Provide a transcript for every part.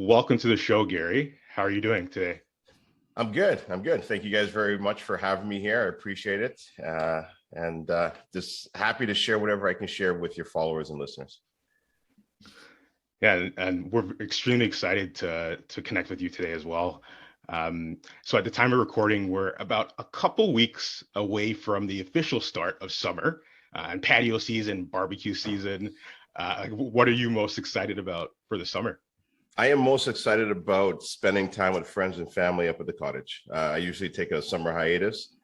Welcome to the show, Gary. How are you doing today? I'm good. I'm good. Thank you guys very much for having me here. I appreciate it. And just happy to share whatever I can share with your followers and listeners. Yeah, and we're extremely excited to connect with you today as well. So at the time of recording, we're about a couple weeks away from the official start of summer and patio season, barbecue season. What are you most excited about for the summer? I am most excited about spending time with friends and family up at the cottage. I usually take a summer hiatus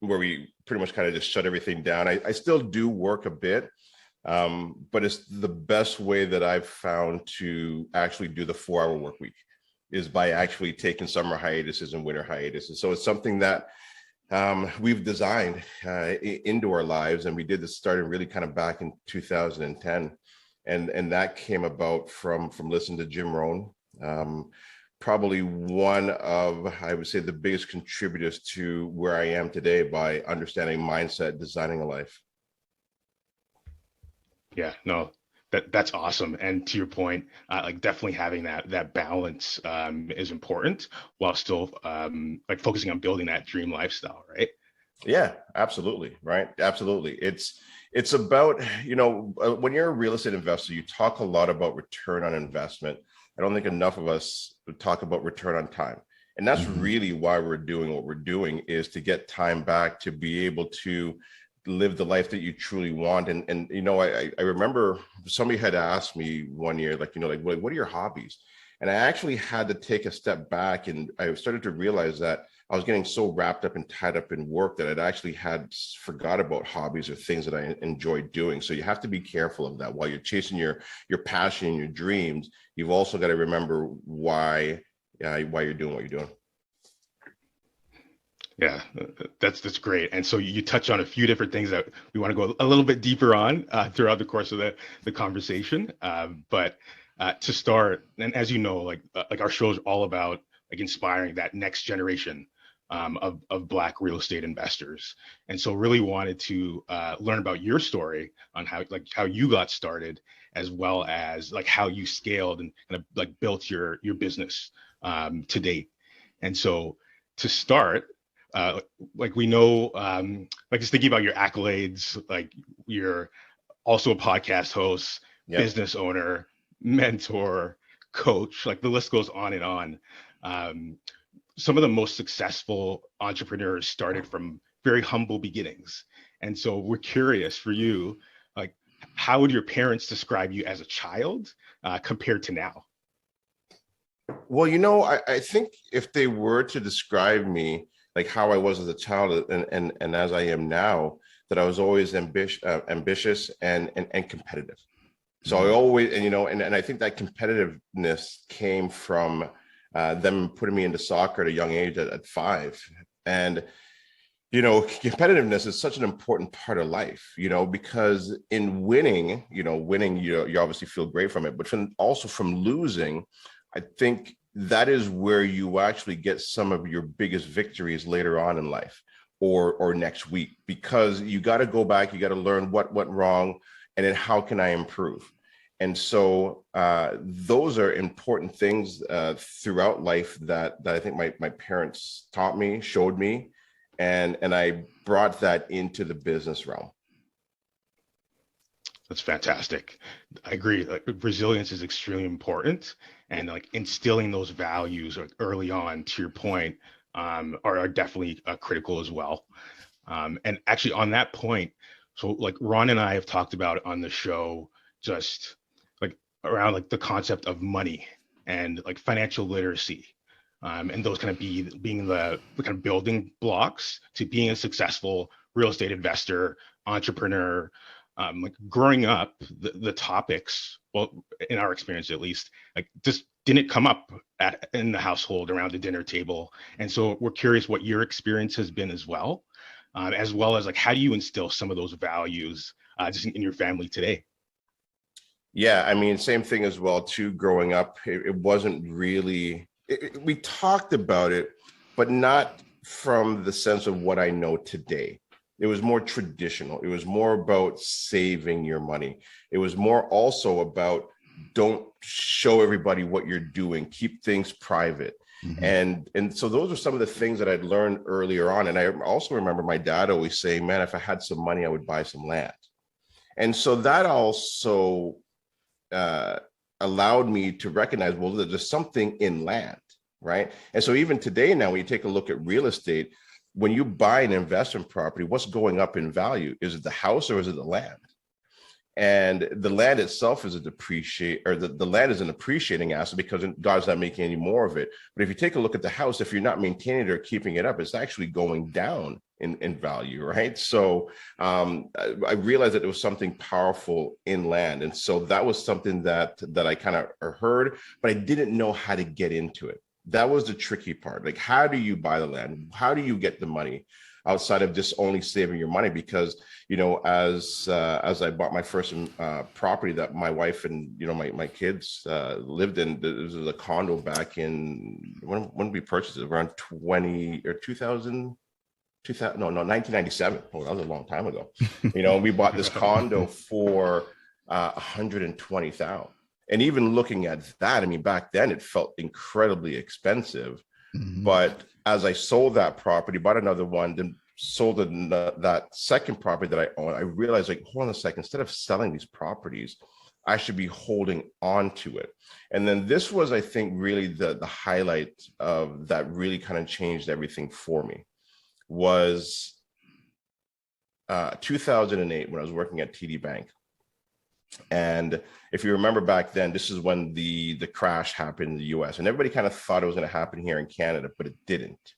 where we pretty much kind of just shut everything down. I still do work a bit, but it's the best way that I've found to actually do the 4-hour work week is by actually taking summer hiatuses and winter hiatuses. So it's something that we've designed into our lives, and we did this starting really kind of back in 2010. And that came about from listening to Jim Rohn, probably one of, I would say, the biggest contributors to where I am today by understanding mindset, designing a life. Yeah, no, that's awesome. And to your point, like definitely having that balance is important while still like focusing on building that dream lifestyle, right? Yeah, absolutely. Right. Absolutely. It's about, when you're a real estate investor, you talk a lot about return on investment. I don't think enough of us talk about return on time. And that's really why we're doing what we're doing, is to get time back to be able to live the life that you truly want. And I remember somebody had asked me one year, like, what are your hobbies? And I actually had to take a step back, and I started to realize that I was getting so wrapped up and tied up in work that I'd actually had forgot about hobbies or things that I enjoyed doing. So you have to be careful of that. While you're chasing your passion and your dreams, you've also got to remember why you're doing what you're doing. Yeah, that's great. And so you touch on a few different things that we want to go a little bit deeper on throughout the course of the conversation. But to start, and as you know, like our show is all about like inspiring that next generation of Black real estate investors. And so really wanted to learn about your story on how you got started, as well as like how you scaled and kind of like built your business to date. And so to start, like we know, like just thinking about your accolades, like you're also a podcast host, Yep. business owner, mentor, coach, like the list goes on and on. Some of the most successful entrepreneurs started from very humble beginnings. And so we're curious for you, like, how would your parents describe you as a child compared to now? Well, I think if they were to describe me like how I was as a child and as I am now, that I was always ambitious and competitive. So I always, and I think that competitiveness came from them putting me into soccer at a young age at 5. And, competitiveness is such an important part of life, because in winning, you obviously feel great from it, but also from losing, I think that is where you actually get some of your biggest victories later on in life or next week, because you got to go back, you got to learn what went wrong, and then how can I improve? And so those are important things throughout life that I think my parents taught me, showed me, and I brought that into the business realm. That's fantastic. I agree. Like, resilience is extremely important, and like instilling those values early on, to your point, are definitely critical as well. And actually, on that point, so like Ron and I have talked about on the show, just like around like the concept of money and like financial literacy, and those kind of being the kind of building blocks to being a successful real estate investor, entrepreneur. Like growing up, the topics, well, in our experience at least, like just didn't come up in the household around the dinner table. And so we're curious what your experience has been as well as like how do you instill some of those values just in your family today? Yeah, I mean, same thing as well too. Growing up, it wasn't really, we talked about it, but not from the sense of what I know today. It was more traditional. It was more about saving your money. It was more also about don't show everybody what you're doing, keep things private. And so those are some of the things that I'd learned earlier on. And I also remember my dad always saying, man, if I had some money, I would buy some land. And so that also allowed me to recognize, well, there's something in land, right? And so even today now, when you take a look at real estate, when you buy an investment property, what's going up in value? Is it the house or is it the land? And the land itself is the land is an appreciating asset because God's not making any more of it. But if you take a look at the house, if you're not maintaining it or keeping it up, it's actually going down in value, right? So I realized that there was something powerful in land. And so that was something that I kind of heard, but I didn't know how to get into it. That was the tricky part. Like, how do you buy the land? How do you get the money outside of just only saving your money? Because, you know, as I bought my first property that my wife and, you know, my kids lived in, this was a condo back in, when we purchased it, around 1997. Oh, that was a long time ago. You know, we bought this condo for $120,000. And even looking at that, I mean, back then it felt incredibly expensive. But as I sold that property, bought another one, then sold that second property that I own, I realized, like, hold on a second, instead of selling these properties, I should be holding on to it. And then this was, I think, really the highlight of that really kind of changed everything for me was 2008 when I was working at TD Bank. And if you remember back then, this is when the crash happened in the US, and everybody kind of thought it was going to happen here in Canada, but it didn't.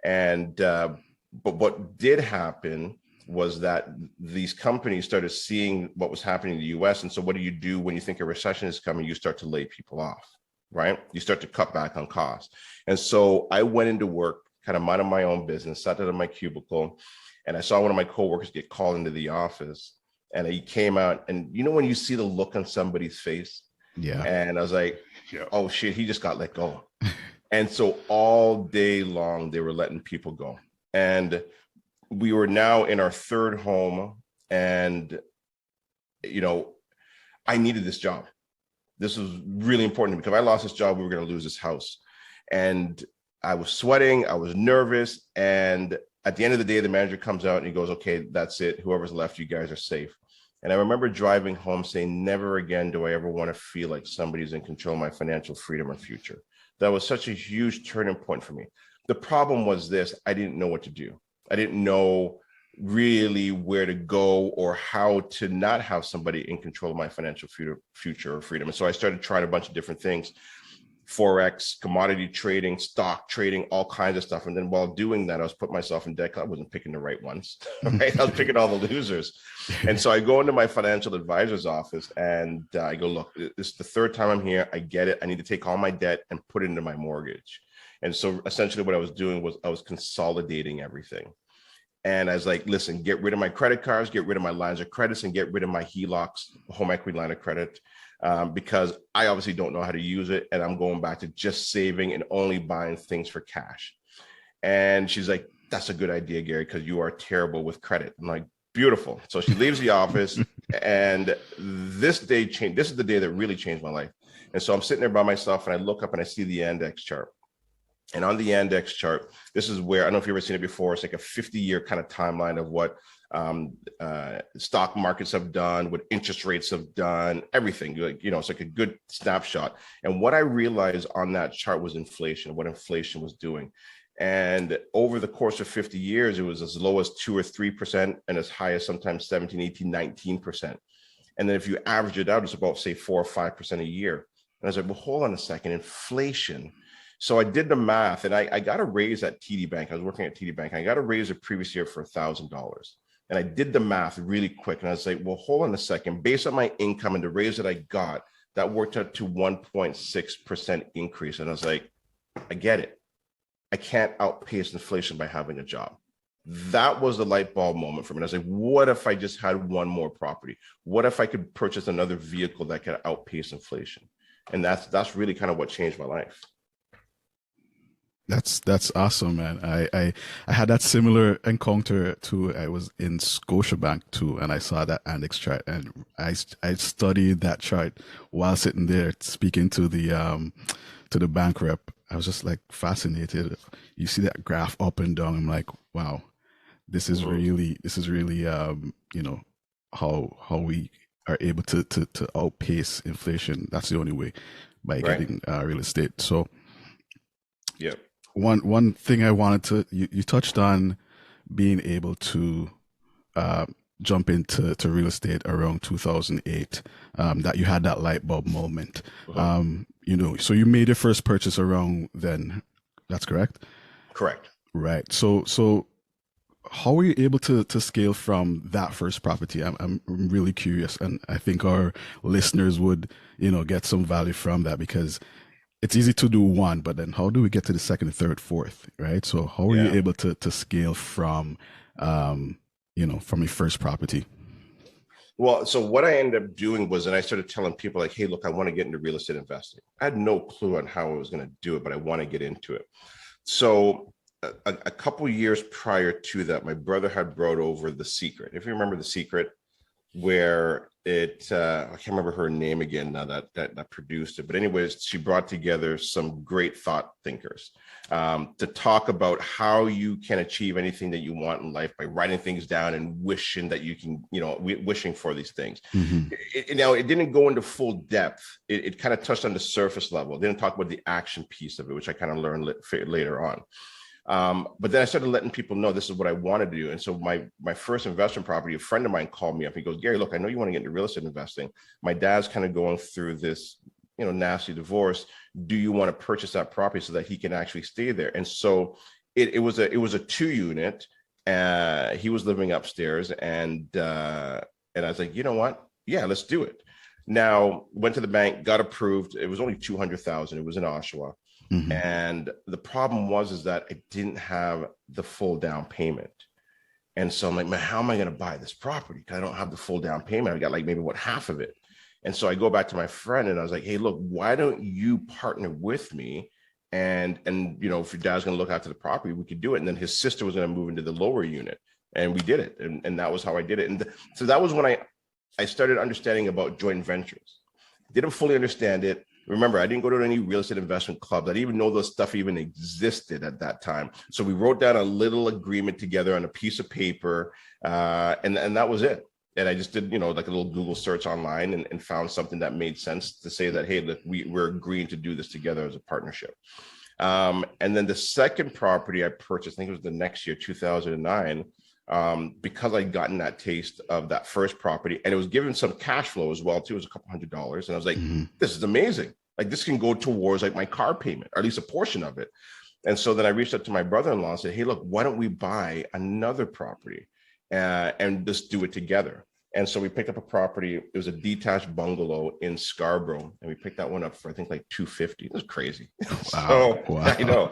And but what did happen was that these companies started seeing what was happening in the US. And so what do you do when you think a recession is coming? You start to lay people off, right? You start to cut back on costs. And so I went into work, kind of minding my own business, sat down in my cubicle, and I saw one of my coworkers get called into the office. And he came out, and you know when you see the look on somebody's face? Yeah. And I was like, oh shit, he just got let go. And so all day long, they were letting people go. And we were now in our third home. And, you know, I needed this job. This was really important because if I lost this job, we were going to lose this house. And I was sweating, I was nervous. And at the end of the day, the manager comes out and he goes, okay, that's it. Whoever's left, you guys are safe. And I remember driving home saying, never again do I ever want to feel like somebody's in control of my financial freedom or future. That was such a huge turning point for me. The problem was this: I didn't know what to do. I didn't know really where to go or how to not have somebody in control of my financial future or freedom. And so I started trying a bunch of different things: Forex, commodity trading, stock trading, all kinds of stuff. And then while doing that, I was putting myself in debt. I wasn't picking the right ones, right? I was picking all the losers. And so I go into my financial advisor's office and I go, look, this is the third time I'm here. I get it. I need to take all my debt and put it into my mortgage. And so essentially what I was doing was I was consolidating everything. And I was like, listen, get rid of my credit cards, get rid of my lines of credits, and get rid of my HELOCs, home equity line of credit. Because I obviously don't know how to use it. And I'm going back to just saving and only buying things for cash. And she's like, that's a good idea, Gary, because you are terrible with credit. I'm like, beautiful. So she leaves the office. And this day changed. This is the day that really changed my life. And so I'm sitting there by myself and I look up and I see the index chart. And on the index chart, this is where, I don't know if you've ever seen it before, it's like a 50-year kind of timeline of what stock markets have done, what interest rates have done, everything. Like, you know, it's like a good snapshot. And what I realized on that chart was inflation, what inflation was doing. And over the course of 50 years, it was as low as 2 or 3% and as high as sometimes 17, 18, 19%. And then if you average it out, it's about, say, 4 or 5% a year. And I was like, well, hold on a second, inflation. So I did the math, and I got a raise at TD Bank. I was working at TD Bank. I got a raise the previous year for $1,000. And I did the math really quick. And I was like, well, hold on a second. Based on my income and the raise that I got, that worked out to 1.6% increase. And I was like, I get it. I can't outpace inflation by having a job. That was the light bulb moment for me. And I was like, what if I just had one more property? What if I could purchase another vehicle that could outpace inflation? And that's really kind of what changed my life. That's awesome, man. I had that similar encounter too. I was in Scotiabank too, and I saw that index chart, and I studied that chart while sitting there speaking to the bank rep. I was just like fascinated. You see that graph up and down. I'm like, wow, Mhm. this is really how we are able to outpace inflation. That's the only way, by Right. getting real estate. So Yeah. one thing I wanted to you touched on being able to uh, jump into real estate around 2008, that you had that light bulb moment. Mhm. So you made your first purchase around then. That's correct, Correct. right? So how were you able to scale from that first property? I'm really curious, and I think our listeners would get some value from that, because it's easy to do one, but then how do we get to the second, third, fourth, right? So how are you Yeah. able to scale from, from a first property? Well, so what I ended up doing was, and I started telling people like, hey, look, I want to get into real estate investing. I had no clue on how I was going to do it, but I want to get into it. So a couple years prior to that, my brother had brought over The Secret. If you remember The Secret, where I can't remember her name again now that produced it, but anyways, she brought together some great thought thinkers to talk about how you can achieve anything that you want in life by writing things down and wishing that you can, wishing for these things. Mm-hmm. Now it didn't go into full depth. It kind of touched on the surface level. It didn't talk about the action piece of it, which I kind of learned later on. But then I started letting people know this is what I wanted to do. And so my first investment property, a friend of mine called me up. He goes, Gary, look, I know you want to get into real estate investing. My dad's kind of going through this, nasty divorce. Do you want to purchase that property so that he can actually stay there? And so it was a 2 unit. He was living upstairs, and I was like, you know what? Yeah, let's do it. Now went to the bank, got approved. It was only 200,000. It was in Oshawa. Mm-hmm. And the problem is that I didn't have the full down payment. And so I'm like, man, how am I going to buy this property? Because I don't have the full down payment. I got like maybe half of it. And so I go back to my friend and I was like, hey, look, why don't you partner with me? And if your dad's going to look after the property, we could do it. And then his sister was going to move into the lower unit. And we did it. And that was how I did it. And so that was when I started understanding about joint ventures. Didn't fully understand it. Remember, I didn't go to any real estate investment clubs. I didn't even know those stuff even existed at that time. So we wrote down a little agreement together on a piece of paper, and that was it. And I just did, like a little Google search online and found something that made sense to say that, hey, look, we're agreeing to do this together as a partnership. And then the second property I purchased, I think it was the next year, 2009, because I'd gotten that taste of that first property, and it was given some cash flow as well too. It was a couple $100s, and I was like, Mm-hmm. this is amazing. Like this can go towards like my car payment, or at least a portion of it. And so then I reached out to my brother-in-law and said, hey, look, why don't we buy another property and just do it together? And so we picked up a property. It was a detached bungalow in Scarborough, and we picked that one up for I think like 250. It was crazy. Wow. So I Wow. know.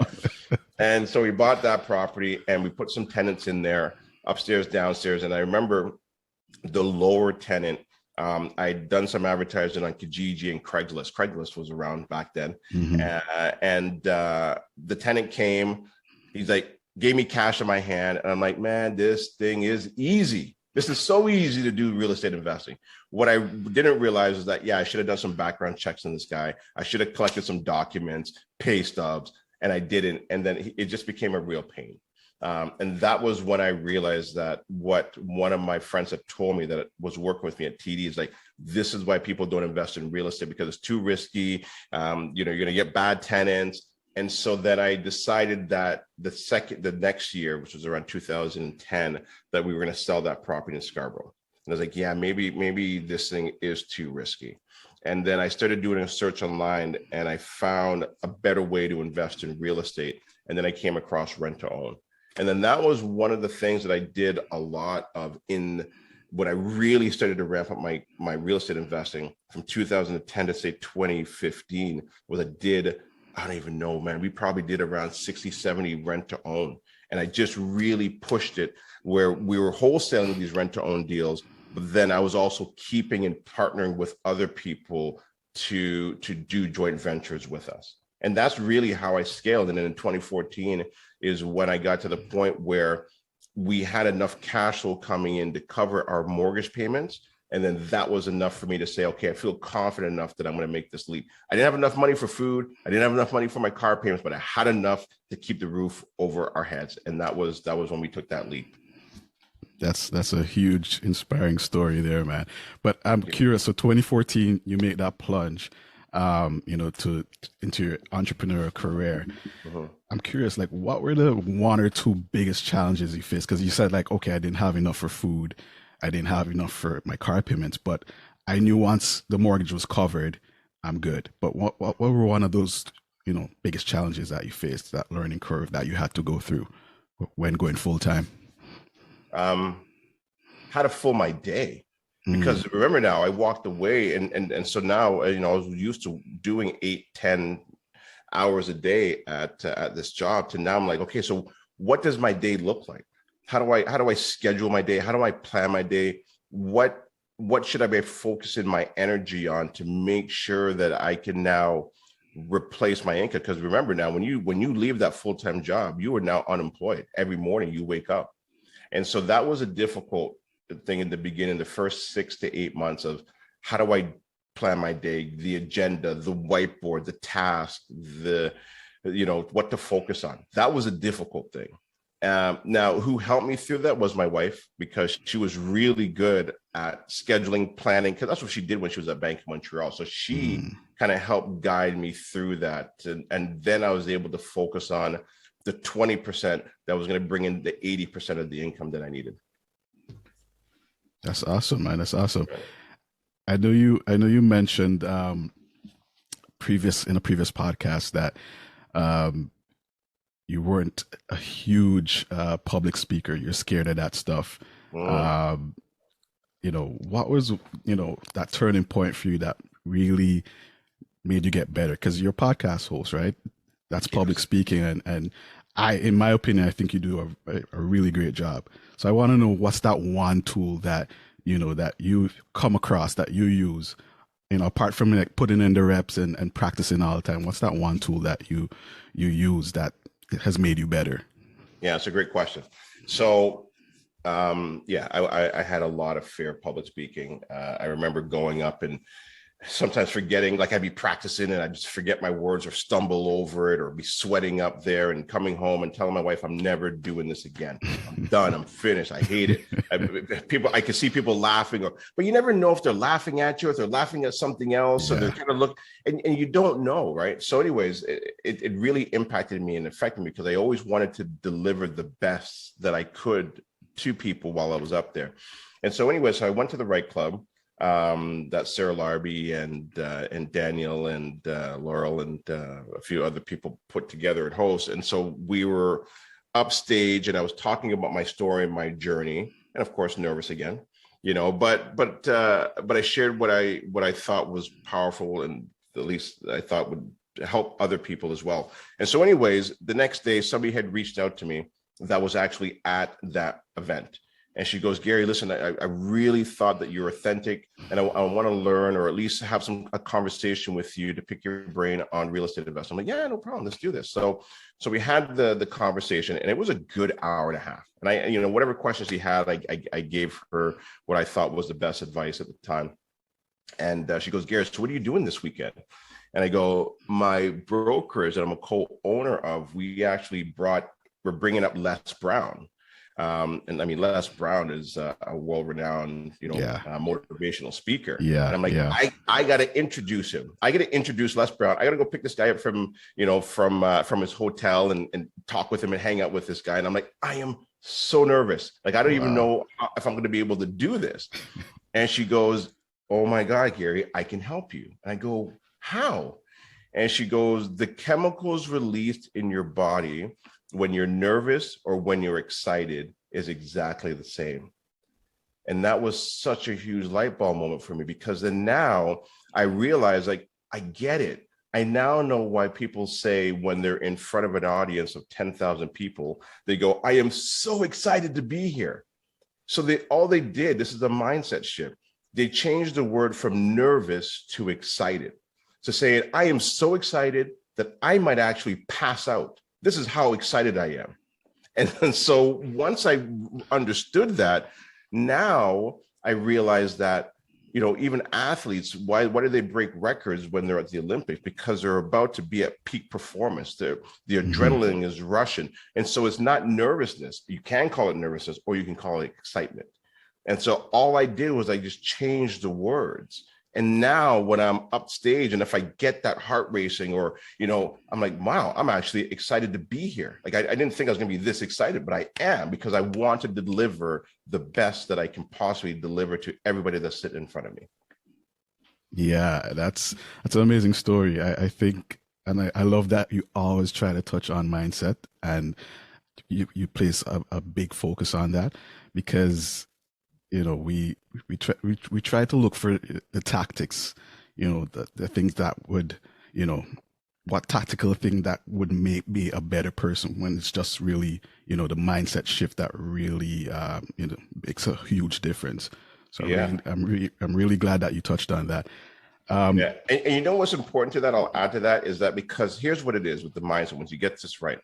And so we bought that property and we put some tenants in there, upstairs, downstairs. And I remember the lower tenant, I'd done some advertising on Kijiji and Craigslist. Craigslist was around back then. Mm-hmm. The tenant came, he's like, gave me cash in my hand. And I'm like, man, this thing is easy. This is so easy to do real estate investing. What I didn't realize is that, yeah, I should have done some background checks on this guy. I should have collected some documents, pay stubs, and I didn't. And then it just became a real pain. And that was when I realized that what one of my friends had told me that was working with me at TD is like, this is why people don't invest in real estate, because it's too risky. You're going to get bad tenants. And so then I decided that the next year, which was around 2010, that we were going to sell that property in Scarborough. And I was like, yeah, maybe this thing is too risky. And then I started doing a search online and I found a better way to invest in real estate. And then I came across rent to own. And then that was one of the things that I did a lot of in when I really started to ramp up my real estate investing from 2010 to say 2015 was I don't even know, man. We probably did around 60, 70 rent to own. And I just really pushed it where we were wholesaling these rent to own deals, but then I was also keeping and partnering with other people to do joint ventures with us. And that's really how I scaled. And then in 2014 is when I got to the point where we had enough cash flow coming in to cover our mortgage payments. And then that was enough for me to say, okay, I feel confident enough that I'm going to make this leap. I didn't have enough money for food. I didn't have enough money for my car payments, but I had enough to keep the roof over our heads. And that was when we took that leap. That's a huge inspiring story there, man. But I'm curious. So 2014, you made that plunge, into your entrepreneurial career. I'm curious, like, what were the one or two biggest challenges you faced? Because you said, like, okay, I didn't have enough for food, I didn't have enough for my car payments, but I knew once the mortgage was covered, I'm good. But what were one of those, biggest challenges that you faced, that learning curve that you had to go through when going full time? How to fill my day. Because remember now, I walked away, and so now, I was used to doing 8-10 hours a day at this job, to now I'm like, okay, so what does my day look like? How do I schedule my day? How do I plan my day? What should I be focusing my energy on to make sure that I can now replace my income? Because remember now, when you leave that full-time job, you are now unemployed. Every morning you wake up, and so that was a difficult thing in the beginning, the first 6 to 8 months of how do I plan my day, the agenda, the whiteboard, the task, what to focus on. That was a difficult thing. Now, who helped me through that was my wife, because she was really good at scheduling, planning, because that's what she did when she was at Bank of Montreal. So she kind of helped guide me through that. And then I was able to focus on the 20% that was going to bring in the 80% of the income that I needed. That's awesome, man. That's awesome. I know you mentioned in a previous podcast that you weren't a huge public speaker. You're scared of that stuff. What was that turning point for you that really made you get better? Because you're a podcast host, right? That's public speaking, and I, in my opinion, I think you do a really great job. So I want to know, what's that one tool that that you come across, that you use, apart from like putting in the reps and practicing all the time. What's that one tool that you use that has made you better? Yeah, it's a great question. So, I had a lot of fear of public speaking. I remember going up and sometimes forgetting, like I'd be practicing and I'd just forget my words or stumble over it or be sweating up there and coming home and telling my wife, I'm never doing this again. I'm done. I'm finished. I hate it. I can see people laughing, but you never know if they're laughing at you, if they're laughing at something else. So they're kind of and you don't know, right? So anyways, it really impacted me and affected me, because I always wanted to deliver the best that I could to people while I was up there. And so anyways, so I went to the right club. That Sarah Larby and Daniel and Laurel and a few other people put together at host. And so we were upstage, and I was talking about my story and my journey, and of course nervous again, but I shared what I thought was powerful, and at least I thought would help other people as well. And so anyways, the next day somebody had reached out to me that was actually at that event. And she goes, Gary, listen, I really thought that you're authentic, and I want to learn, or at least have a conversation with you to pick your brain on real estate investing. I'm like, yeah, no problem. Let's do this. So we had the conversation, and it was a good hour and a half. And I, whatever questions she had, I gave her what I thought was the best advice at the time. And she goes, Gary, so what are you doing this weekend? And I go, my brokerage that I'm a co-owner of, we're bringing up Les Brown. And I mean, Les Brown is a well-renowned, motivational speaker. Yeah. And I'm like, I got to introduce him. I got to introduce Les Brown. I got to go pick this guy up from his hotel and talk with him and hang out with this guy. And I'm like, I am so nervous. Like, I don't even know if I'm going to be able to do this. And she goes, oh my God, Gary, I can help you. And I go, how? And she goes, the chemicals released in your body when you're nervous or when you're excited is exactly the same. And that was such a huge light bulb moment for me, because then now I realize, like, I get it. I now know why people say when they're in front of an audience of 10,000 people, they go, I am so excited to be here. So all they did, this is a mindset shift. They changed the word from nervous to excited. To say, I am so excited, that I might actually pass out. This is how excited I am. And so once I understood that, now I realize that, even athletes, why do they break records when they're at the Olympics? Because they're about to be at peak performance. The adrenaline is rushing. And so it's not nervousness. You can call it nervousness, or you can call it excitement. And so all I did was I just changed the words. And now when I'm upstage and if I get that heart racing, or, I'm like, wow, I'm actually excited to be here. Like, I didn't think I was going to be this excited, but I am, because I want to deliver the best that I can possibly deliver to everybody that's sitting in front of me. Yeah, that's an amazing story. I think, and I love that you always try to touch on mindset, and you place a big focus on that, because we try to look for the tactics, the things that would, what tactical thing that would make me a better person, when it's just really, the mindset shift that really, makes a huge difference. So Yeah. I'm really glad that you touched on that. Yeah. And what's important to that, I'll add to that, is that, because here's what it is with the mindset. Once you get this right,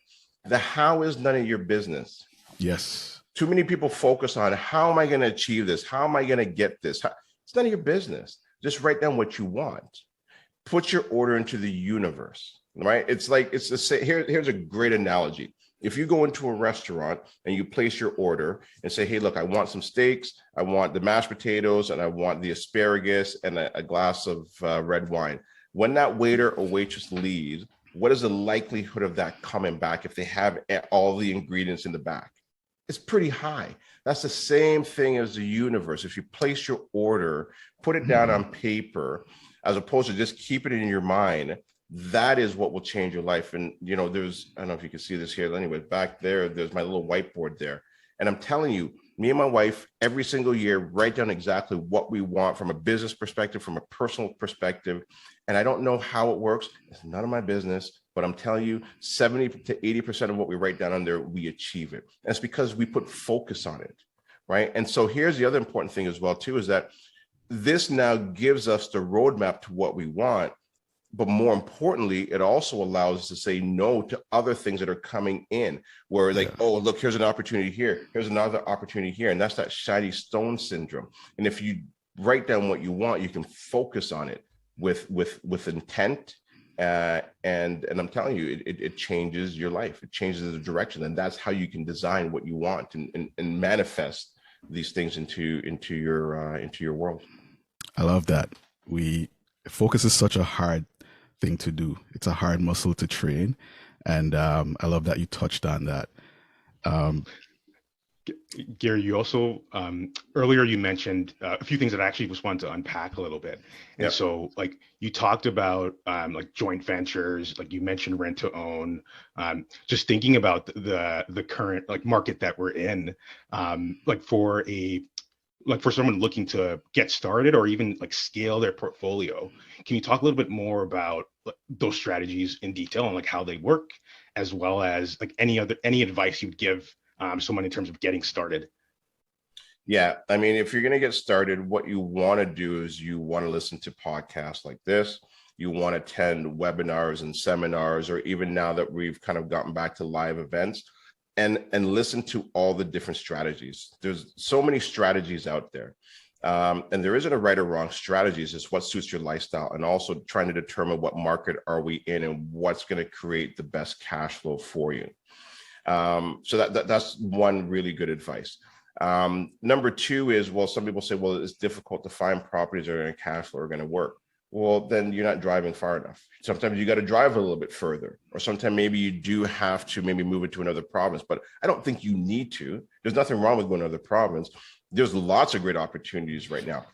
the how is none of your business. Yes. Too many people focus on, how am I going to achieve this? How am I going to get this? It's none of your business. Just write down what you want. Put your order into the universe, right? It's the same. Here's a great analogy. If you go into a restaurant and you place your order and say, hey, look, I want some steaks, I want the mashed potatoes, and I want the asparagus and a glass of red wine. When that waiter or waitress leaves, what is the likelihood of that coming back if they have all the ingredients in the back? It's pretty high. That's the same thing as the universe. If you place your order, put it down on paper, as opposed to just keep it in your mind, that is what will change your life. And, I don't know if you can see this here. Anyway, back there's my little whiteboard there. And I'm telling you, me and my wife, every single year, write down exactly what we want from a business perspective, from a personal perspective. And I don't know how it works. It's none of my business. But I'm telling you, 70 to 80% of what we write down on there, we achieve it. And it's because we put focus on it, right? And so here's the other important thing as well, too, is that this now gives us the roadmap to what we want. But more importantly, it also allows us to say no to other things that are coming in, where oh, look, here's an opportunity here. Here's another opportunity here. And that's that shiny stone syndrome. And if you write down what you want, you can focus on it with intent. And I'm telling you, it changes your life. It changes the direction, and that's how you can design what you want and manifest these things into your world. I love that. Focus is such a hard thing to do. It's a hard muscle to train, and I love that you touched on that. Gary, you also earlier you mentioned a few things that I actually just wanted to unpack a little bit. And Yep. so, you talked about joint ventures, like you mentioned rent to own. Just thinking about the current market that we're in, for someone looking to get started or even scale their portfolio. Can you talk a little bit more about those strategies in detail and how they work, as well as any advice you'd give someone in terms of getting started? Yeah. I mean, if you're going to get started, what you want to do is you want to listen to podcasts like this. You want to attend webinars and seminars, or even now that we've kind of gotten back to live events, and listen to all the different strategies. There's so many strategies out there. And there isn't a right or wrong strategies. It's what suits your lifestyle, and also trying to determine what market are we in and what's going to create the best cash flow for you. So that's one really good advice. Number two is, some people say, it's difficult to find properties that are going to cash flow are going to work. Well, then you're not driving far enough. Sometimes you got to drive a little bit further, or sometimes maybe you do have to move it to another province, but I don't think you need to. There's nothing wrong with going to another province. There's lots of great opportunities right now.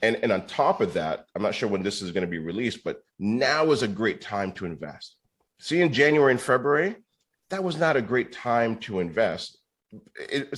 And on top of that, I'm not sure when this is going to be released, but now is a great time to invest. See, in January and February, that was not a great time to invest. It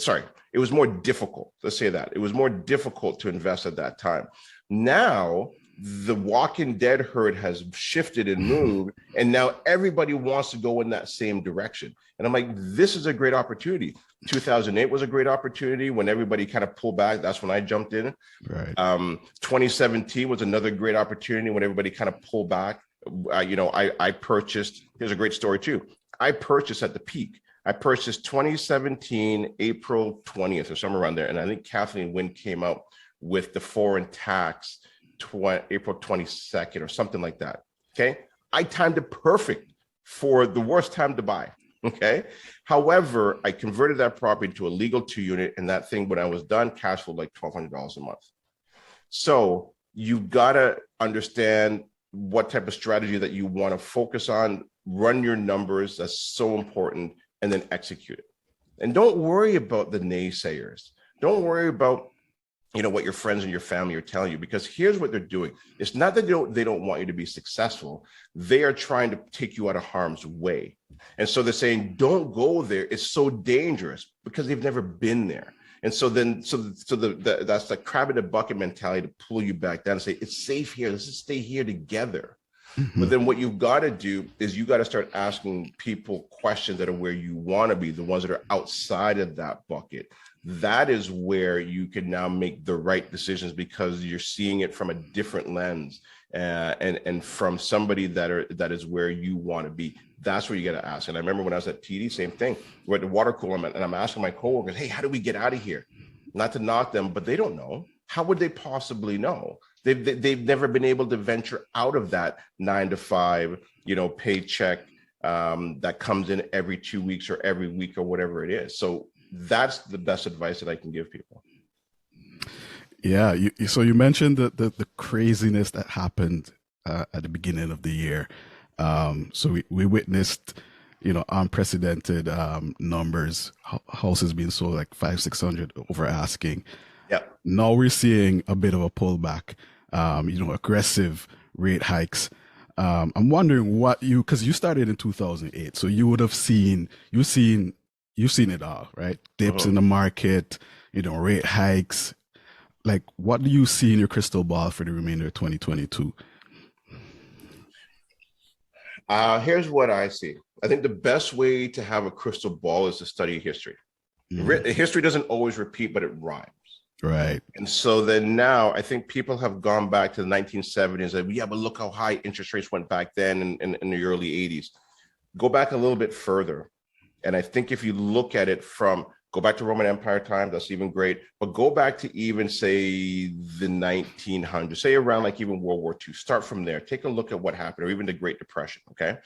was more difficult. Let's say that. It was more difficult to invest at that time. Now, the Walking Dead herd has shifted and moved, and now everybody wants to go in that same direction. And I'm like, this is a great opportunity. 2008 was a great opportunity when everybody kind of pulled back. That's when I jumped in. Right. 2017 was another great opportunity when everybody kind of pulled back. I purchased, here's a great story too. I purchased at the peak. I purchased 2017, April 20th or somewhere around there. And I think Kathleen Wynne came out with the foreign tax April 22nd or something like that. Okay. I timed it perfect for the worst time to buy. Okay. However, I converted that property into a legal 2-unit, and that thing, when I was done, cash flowed like $1,200 a month. So you've got to understand what type of strategy that you want to focus on, run your numbers. That's so important. And then execute it. And don't worry about the naysayers. Don't worry about, what your friends and your family are telling you, because here's what they're doing. It's not that they don't want you to be successful. They are trying to take you out of harm's way. And so they're saying, don't go there. It's so dangerous, because they've never been there. And so that's the crab in the bucket mentality to pull you back down and say, it's safe here. Let's just stay here together. Mm-hmm. But then what you've got to do is you got to start asking people questions that are where you want to be, the ones that are outside of that bucket. That is where you can now make the right decisions, because you're seeing it from a different lens, and from somebody that is where you want to be. That's where you got to ask. And I remember when I was at TD, same thing. We're at the water cooler, and I'm asking my coworkers, hey, how do we get out of here? Not to knock them, but they don't know. How would they possibly know? They've never been able to venture out of that 9-to-5, paycheck that comes in every 2 weeks or every week or whatever it is. So that's the best advice that I can give people. Yeah. So you mentioned the craziness that happened at the beginning of the year. So we witnessed, unprecedented numbers, houses being sold like 500-600 over asking. Yeah. Now we're seeing a bit of a pullback, aggressive rate hikes. I'm wondering because you started in 2008, so you would have seen it all, right? Dips in the market, rate hikes. Like, what do you see in your crystal ball for the remainder of 2022? Here's what I see. I think the best way to have a crystal ball is to study history. Mm-hmm. History doesn't always repeat, but it rhymes. Right. And so then now I think people have gone back to the 1970s. Like, yeah, but look how high interest rates went back then in the early 80s. Go back a little bit further. And I think if you look at it go back to Roman Empire times, that's even great. But go back to even, say, the 1900s, say around like even World War II. Start from there. Take a look at what happened, or even the Great Depression, okay?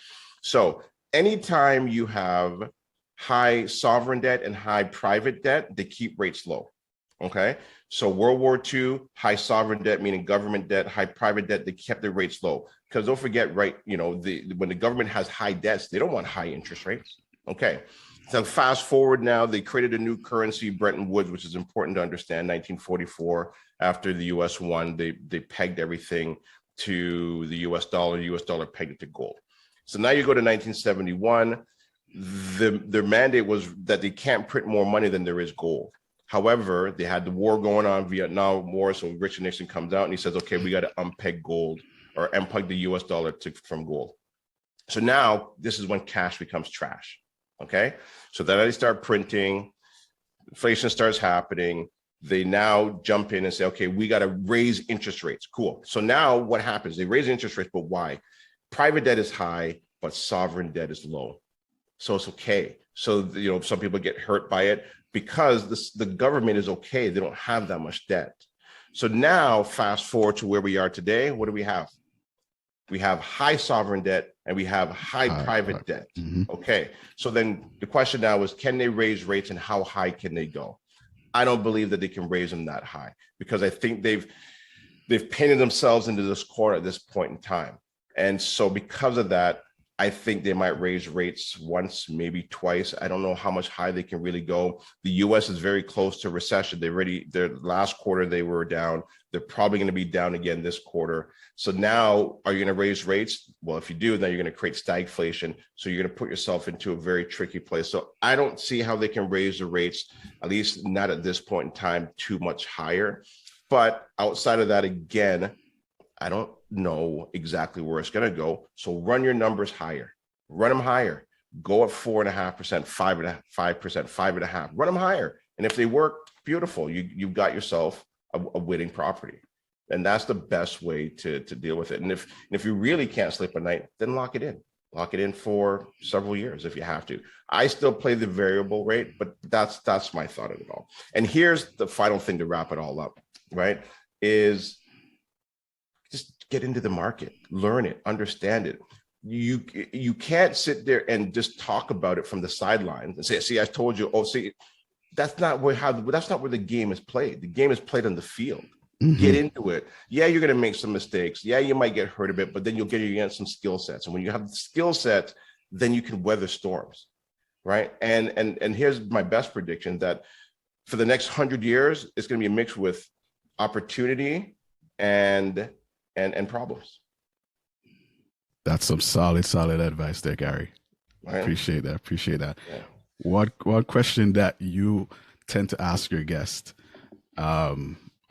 So anytime you have high sovereign debt and high private debt, they keep rates low. Okay, so World War II, high sovereign debt, meaning government debt, high private debt, they kept their rates low. Because don't forget, right, when the government has high debts, they don't want high interest rates. Okay, so fast forward now, they created a new currency, Bretton Woods, which is important to understand. 1944, after the U.S. won, they pegged everything to the U.S. dollar. The U.S. dollar pegged it to gold. So now you go to 1971, their mandate was that they can't print more money than there is gold. However, they had the war going on, Vietnam War. So Richard Nixon comes out and he says, okay, we got to unpeg gold, or unpeg the US dollar from gold. So now this is when cash becomes trash. Okay. So then they start printing, inflation starts happening. They now jump in and say, okay, we got to raise interest rates. Cool. So now what happens? They raise interest rates, but why? Private debt is high, but sovereign debt is low. So it's okay. So, some people get hurt by it, because the government is okay. They don't have that much debt. So now fast forward to where we are today. What do we have? We have high sovereign debt and we have high private debt. Mm-hmm. Okay. So then the question now is, can they raise rates, and how high can they go? I don't believe that they can raise them that high, because I think they've painted themselves into this corner at this point in time. And so because of that, I think they might raise rates once, maybe twice. I don't know how much high they can really go. The U.S. is very close to recession. Their last quarter, they were down. They're probably going to be down again this quarter. So now, are you going to raise rates? Well, if you do, then you're going to create stagflation. So you're going to put yourself into a very tricky place. So I don't see how they can raise the rates, at least not at this point in time, too much higher. But outside of that, again, I don't know exactly where it's going to go. So run your numbers higher, run them higher, go at 4.5%, 5%, 5.5%, run them higher. And if they work, beautiful. You've got yourself a winning property. And that's the best way to deal with it. And if you really can't sleep at night, then lock it in. Lock it in for several years if you have to. I still play the variable rate, but that's my thought of it all. And here's the final thing to wrap it all up, right? Is just get into the market, learn it, understand it. You can't sit there and just talk about it from the sidelines and say, see, I told you, oh, see, that's not where the game is played. The game is played on the field. Get into it. Yeah, you're going to make some mistakes. Yeah, you might get hurt a bit, but then you'll get some skill sets. And when you have the skill sets, then you can weather storms, right? And here's my best prediction, that for the next 100 years, it's going to be a mix with opportunity and problems. That's some solid advice there, Gary. Right. Appreciate that. Yeah. What question that you tend to ask your guest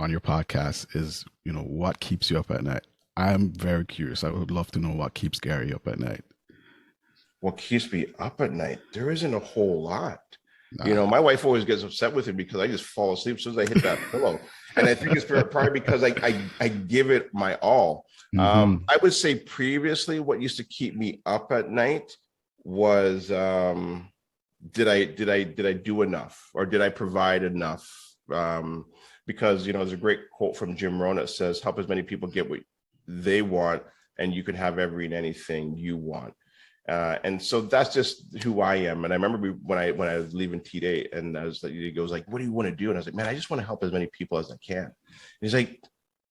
on your podcast is, what keeps you up at night? I'm very curious. I would love to know what keeps Gary up at night. What keeps me up at night? There isn't a whole lot. My wife always gets upset with me because I just fall asleep as soon as I hit that pillow. And I think it's probably because I give it my all. I would say previously what used to keep me up at night was, did I do enough, or did I provide enough? Because, there's a great quote from Jim Rohn that says, help as many people get what they want, and you can have every and anything you want. And so that's just who I am. And I remember when I was leaving T8, and he goes like, what do you want to do? And I was like, man, I just want to help as many people as I can. And he's like,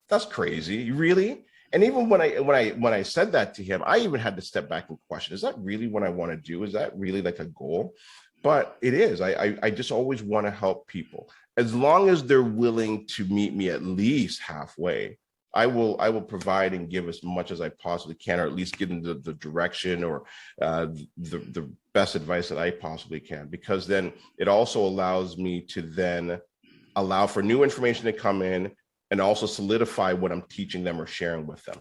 that's crazy. Really? And even when I said that to him, I even had to step back and question, is that really what I want to do? Is that really like a goal? But it is. I just always want to help people. As long as they're willing to meet me at least halfway, I will provide and give as much as I possibly can, or at least give them the direction or the best advice that I possibly can, because then it also allows me to then allow for new information to come in and also solidify what I'm teaching them or sharing with them.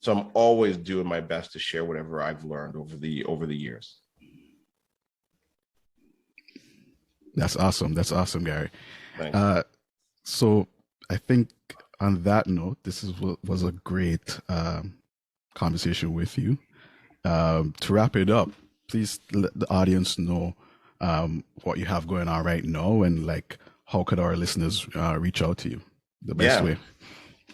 So I'm always doing my best to share whatever I've learned over the years. That's awesome. That's awesome, Gary. Thanks. So I think on that note, was a great conversation with you. To wrap it up, please let the audience know what you have going on right now, and how could our listeners reach out to you the best way.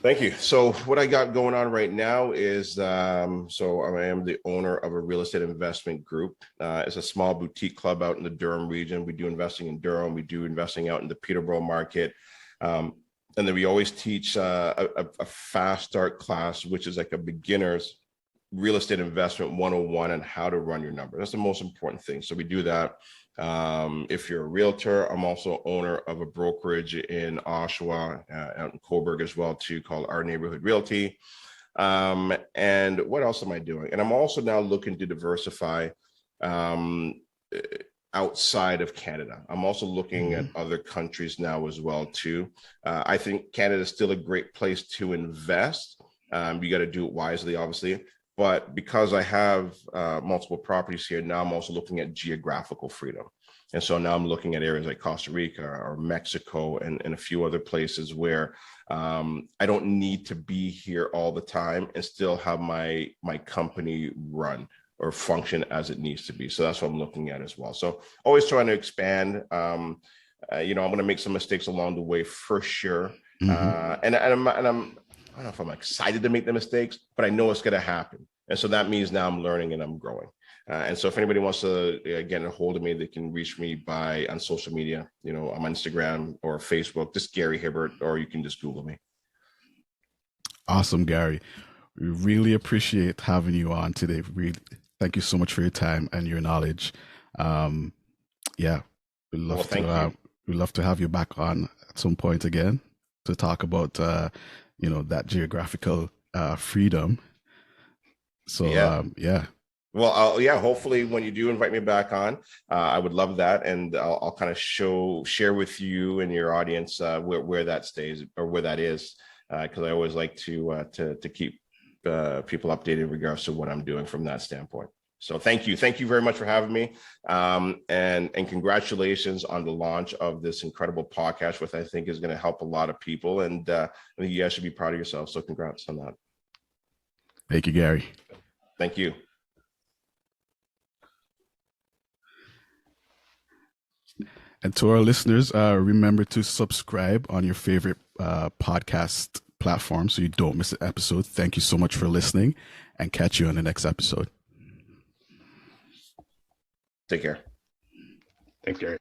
Thank you. So what I got going on right now is, so I am the owner of a real estate investment group. It's a small boutique club out in the Durham region. We do investing in Durham. We do investing out in the Peterborough market. And then we always teach a fast start class, which is like a beginner's real estate investment 101 and how to run your numbers. That's the most important thing. So we do that. If you're a realtor, I'm also owner of a brokerage in Oshawa, out in Coburg as well too, called Our Neighborhood Realty. And what else am I doing? And I'm also now looking to diversify outside of Canada. I'm also looking at other countries now as well too. I think Canada is still a great place to invest. You got to do it wisely, obviously. But because I have multiple properties here, now I'm also looking at geographical freedom. And so now I'm looking at areas like Costa Rica or Mexico and a few other places where I don't need to be here all the time and still have my company run or function as it needs to be. So that's what I'm looking at as well. So always trying to expand. I'm going to make some mistakes along the way for sure. And I'm I don't know if I'm excited to make the mistakes, but I know it's going to happen. And so that means now I'm learning and I'm growing. And so if anybody wants to get a hold of me, they can reach me on social media, I'm on Instagram or Facebook, just Gary Hibbert, or you can just Google me. Awesome, Gary. We really appreciate having you on today. Really, thank you so much for your time and your knowledge. We'd love to have you back on at some point again to talk about that geographical freedom. So Well, hopefully when you do invite me back on, I would love that. And I'll kind of share with you and your audience where that stays or where that is. Because I always like to keep people updated in regards to what I'm doing from that standpoint. So thank you very much for having me, and congratulations on the launch of this incredible podcast, which I think is going to help a lot of people, and I think you guys should be proud of yourselves. So congrats on that. Thank you, Gary. Thank you. And to our listeners, remember to subscribe on your favorite podcast platform so you don't miss an episode. Thank you so much for listening, and catch you on the next episode. Take care. Thanks, Gary.